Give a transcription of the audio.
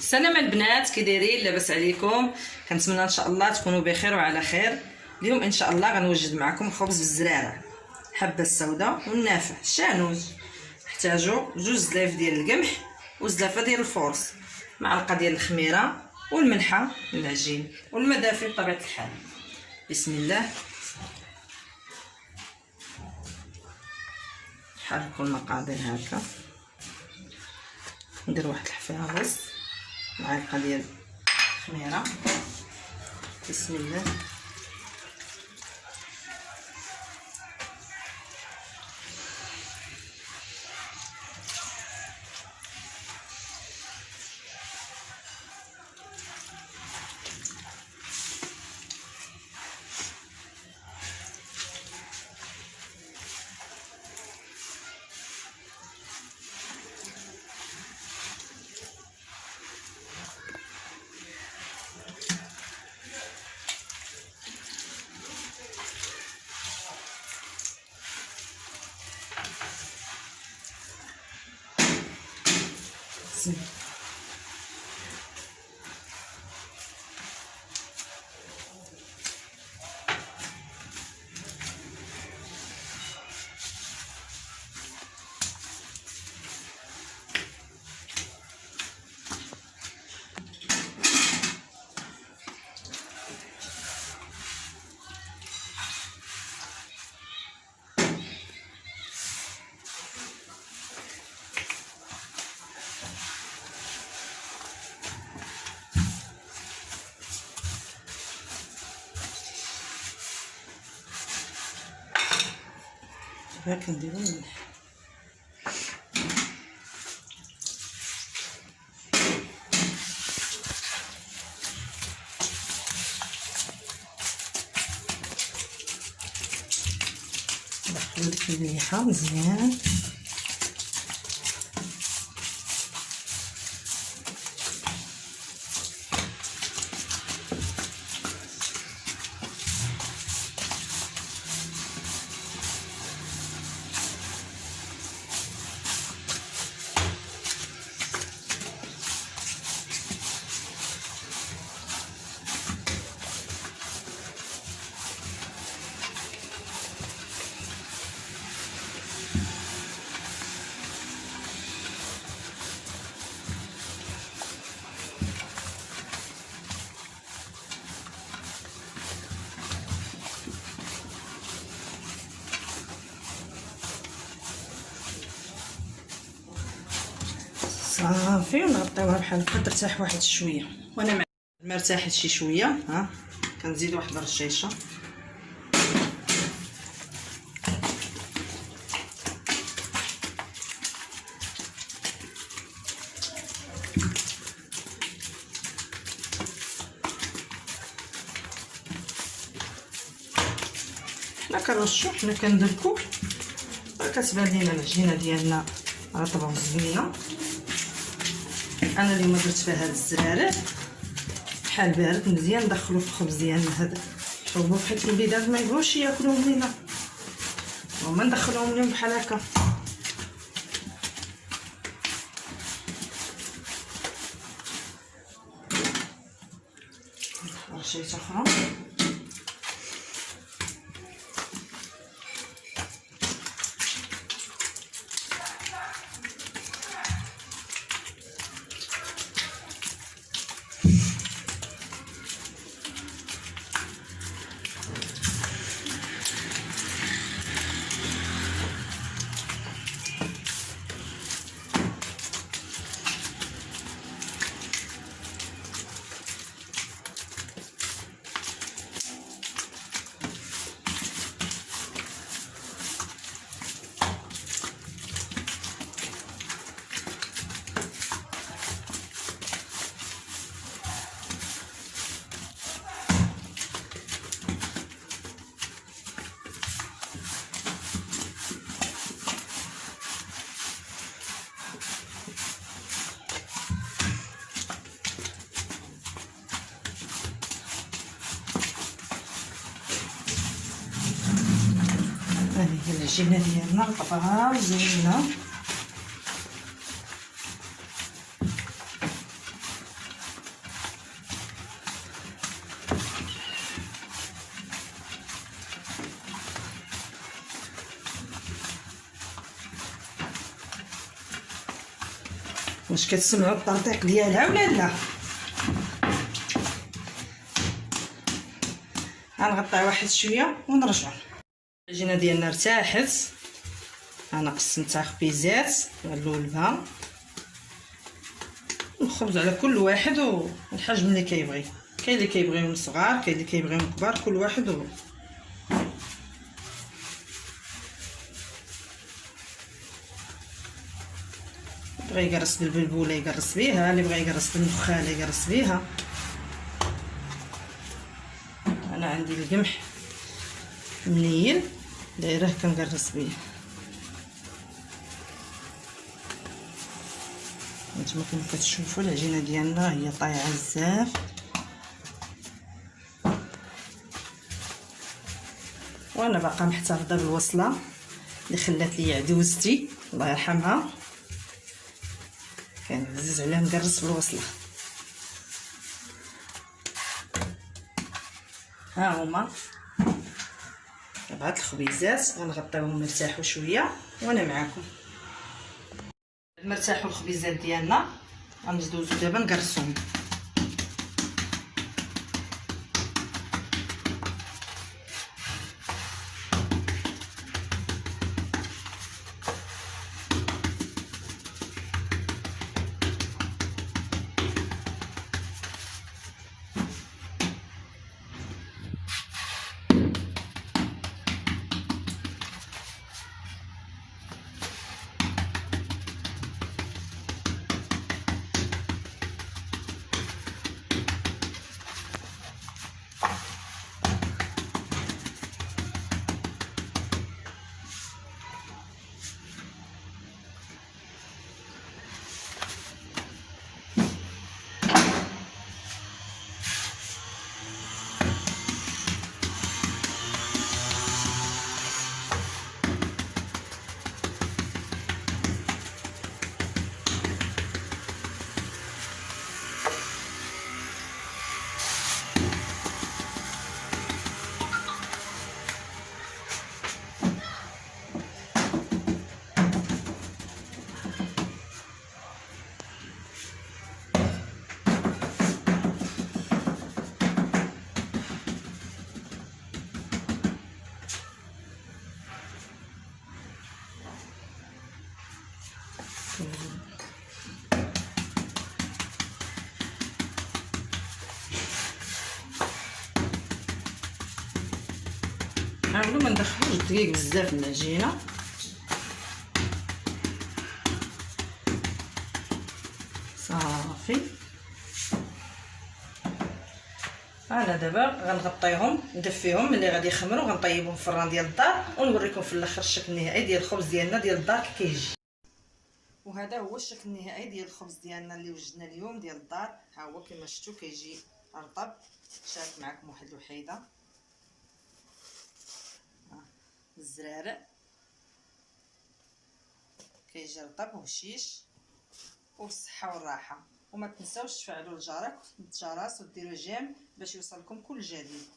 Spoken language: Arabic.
السلام البنات، كي دايرين؟ لاباس عليكم؟ كنتمنى ان شاء الله تكونوا بخير وعلى خير. اليوم ان شاء الله غنوجد معكم خبز بالزراره، حبه السوداء والنافع الشانوج. نحتاجو 2 زلايف ديال القمح وزلافه ديال الفورص، معلقه ديال الخميره والملحه للعجين والماء دافي بطبيعه الحال. بسم الله. نحركوا المقادير هكا، ندير واحد الحفيره رز، معلقه ديال الخميره. بسم الله. هاك نديرو الملح. ندخلو ديك المليحه مزيان. صافي، ونغطيوها بحال هكا ترتاح واحد شويه. وانا ما ارتاحت شي شويه، ها كنزيد واحد الرشيشه. حنا كنرشو، حنا كندلكو، كتبان لينا العجينه ديالنا رطبه وزوينه. انا اليوم درت فيها هاد الزرارات بحال بارد مزيان، ندخلو في الخبز ديالنا هذا شوفوا، حيت الوليدات ما يبغوش ياكلوهم لينا، وما ندخلوهم لهم بحال هكا. رشيشه اخرى. هذه هي العجينه ديالنا رطبه وزوينه. واش كتسمعوا الطنطيق ديالها ولا لا؟ غنغطيها واحد شويه ونرجعوا. العجينه ديالنا ارتاحت، انا قسمتها خبيزات غنلولبها الخبز على كل واحد والحجم اللي كيبغي. كاين اللي كيبغيهم صغار، كاين اللي كيبغيهم كبار، كل واحد بغى يقرص بالبلبوله يقرص بيها، اللي بغى يقرص بالنخاله يقرص بيها. انا عندي القمح منيل دايره كنقرص بيه. نتوما كما كتشوفوا العجينه ديالنا هي طايعه بزاف. وانا باقا محتفظه بالوصله اللي خلات لي عدوزتي الله يرحمها، كان عزيز عليها نقرص بالوصله. ها هما هاد الخبيزات غنغطيوهم يرتاحوا شويه وانا معاكم. مرتاحوا الخبيزات ديالنا غندوزو دابا نقرصوهم. حاولوا ما ندخلوش الدقيق بزاف من العجينه. صافي انا دابا غنغطيهم ندفيهم ملي غادي يخمروا، غنطيبهم في الفران ديال الدار ونوريكم في الاخر الشكل النهائي ديال الخبز ديالنا ديال الدار كي كيجي. وهذا هو الشكل النهائي ديال الخبز ديالنا اللي وجدنا اليوم ديال الدار. ها هو كما شفتوا كيجي رطب. شارك معكم واحد الوحيده الزرارع كيجي رطب وهشيش وبالصحه والراحه. وما تنساوش تفعلوا الجرس وديروا جيم باش يوصلكم كل جديد.